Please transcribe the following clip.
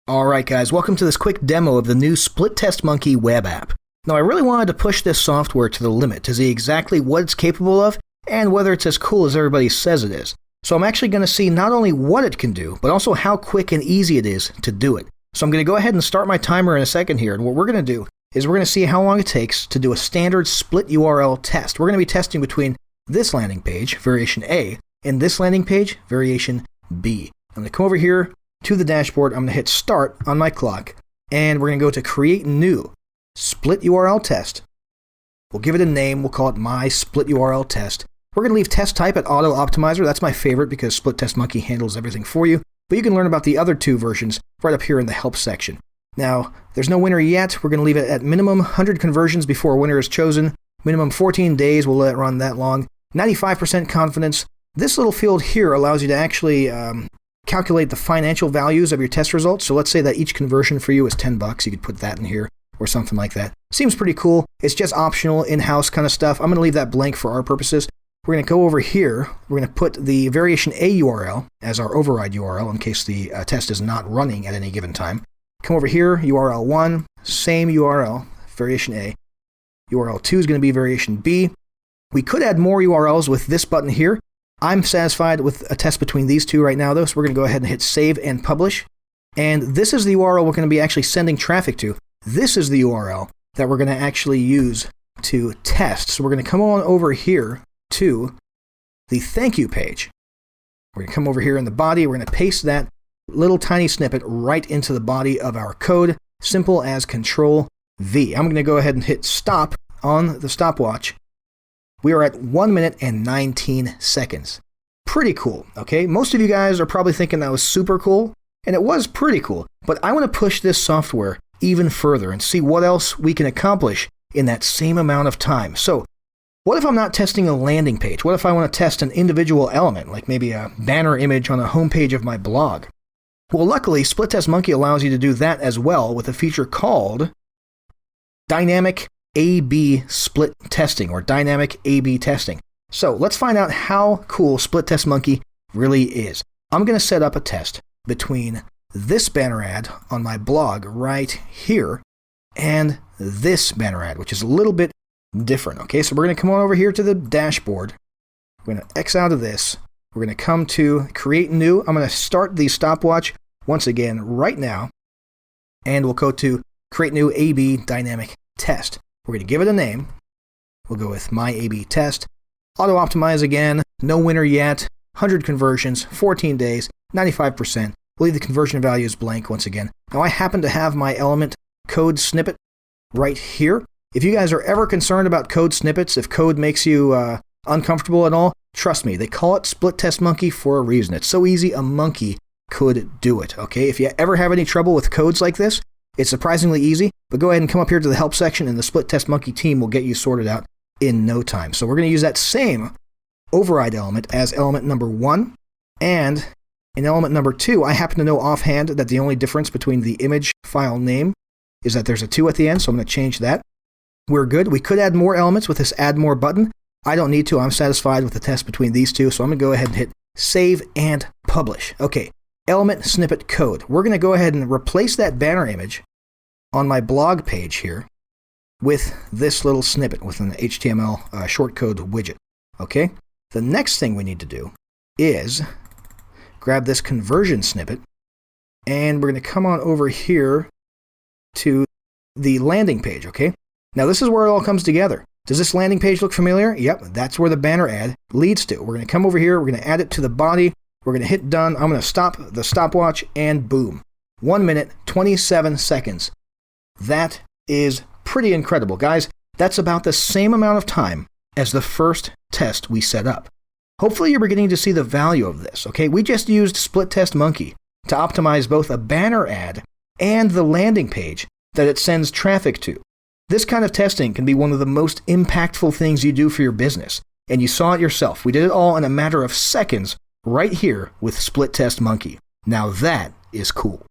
Alright guys, welcome to this quick demo of the new Split Test Monkey web app. Now I really wanted to push this software to the limit to see exactly what it's capable of and whether it's as cool as everybody says it is. So I'm actually going to see not only what it can do, but also how quick and easy it is to do it. So I'm going to go ahead and start my timer in a second here, and what we're going to do is we're going to see how long it takes to do a standard split URL test. We're going to be testing between this landing page, variation A, and this landing page, variation B. I'm going to come over here to the dashboard, I'm going to hit start on my clock, and we're going to go to create new split URL test. We'll give it a name, we'll call it my split URL test. We're going to leave test type at auto optimizer. That's my favorite because Split Test Monkey handles everything for you, but you can learn about the other two versions right up here in the help section. Now, there's no winner yet. We're going to leave it at minimum 100 conversions before a winner is chosen. Minimum 14 days, we'll let it run that long. 95% confidence. This little field here allows you to actually calculate the financial values of your test results. So let's say that each conversion for you is $10. You could put that in here or something like that. Seems pretty cool. It's just optional, in-house kind of stuff. I'm going to leave that blank for our purposes. We're going to go over here. We're going to put the variation A URL as our override URL in case the test is not running at any given time. Come over here, URL 1, same URL, variation A. URL 2 is going to be variation B. We could add more URLs with this button here. I'm satisfied with a test between these two right now, though, so we're going to go ahead and hit save and publish. And this is the URL we're going to be actually sending traffic to. This is the URL that we're going to actually use to test. So we're going to come on over here to the thank you page. We're going to come over here in the body. We're going to paste that little tiny snippet right into the body of our code. Simple as Control V. I'm going to go ahead and hit stop on the stopwatch. We are at 1 minute and 19 seconds. Pretty cool, okay? Most of you guys are probably thinking that was super cool, and it was pretty cool, but I want to push this software even further and see what else we can accomplish in that same amount of time. So, what if I'm not testing a landing page? What if I want to test an individual element, like maybe a banner image on a homepage of my blog? Well, luckily, Split Test Monkey allows you to do that as well with a feature called Dynamic A/B split testing, or dynamic A/B testing. So let's find out how cool Split Test Monkey really is. I'm going to set up a test between this banner ad on my blog right here and this banner ad, which is a little bit different. Okay, so we're going to come on over here to the dashboard. We're going to X out of this. We're going to come to create new. I'm going to start the stopwatch once again right now, and we'll go to create new A/B dynamic test. We're going to give it a name. We'll go with my A/B test. Auto optimize again. No winner yet. 100 conversions, 14 days, 95%. We'll leave the conversion values blank once again. Now I happen to have my element code snippet right here. If you guys are ever concerned about code snippets, if code makes you uncomfortable at all, trust me, they call it Split Test Monkey for a reason. It's so easy, a monkey could do it. Okay, if you ever have any trouble with codes like this, it's surprisingly easy, but go ahead and come up here to the help section and the Split Test Monkey team will get you sorted out in no time. So we're going to use that same override element as element number 1, and in element number 2, I happen to know offhand that the only difference between the image file name is that there's a 2 at the end, so I'm going to change that. We're good. We could add more elements with this add more button. I don't need to. I'm satisfied with the test between these two, so I'm going to go ahead and hit save and publish. Okay. Element snippet code. We're going to go ahead and replace that banner image on my blog page here with this little snippet with an HTML shortcode widget. Okay? The next thing we need to do is grab this conversion snippet, and we're going to come on over here to the landing page. Okay? Now this is where it all comes together. Does this landing page look familiar? Yep, that's where the banner ad leads to. We're going to come over here, we're going to add it to the body. We're going to hit done. I'm going to stop the stopwatch, and boom. 1 minute, 27 seconds. That is pretty incredible. Guys, that's about the same amount of time as the first test we set up. Hopefully you're beginning to see the value of this, okay? We just used Split Test Monkey to optimize both a banner ad and the landing page that it sends traffic to. This kind of testing can be one of the most impactful things you do for your business, and you saw it yourself. We did it all in a matter of seconds right here with Split Test Monkey. Now that is cool.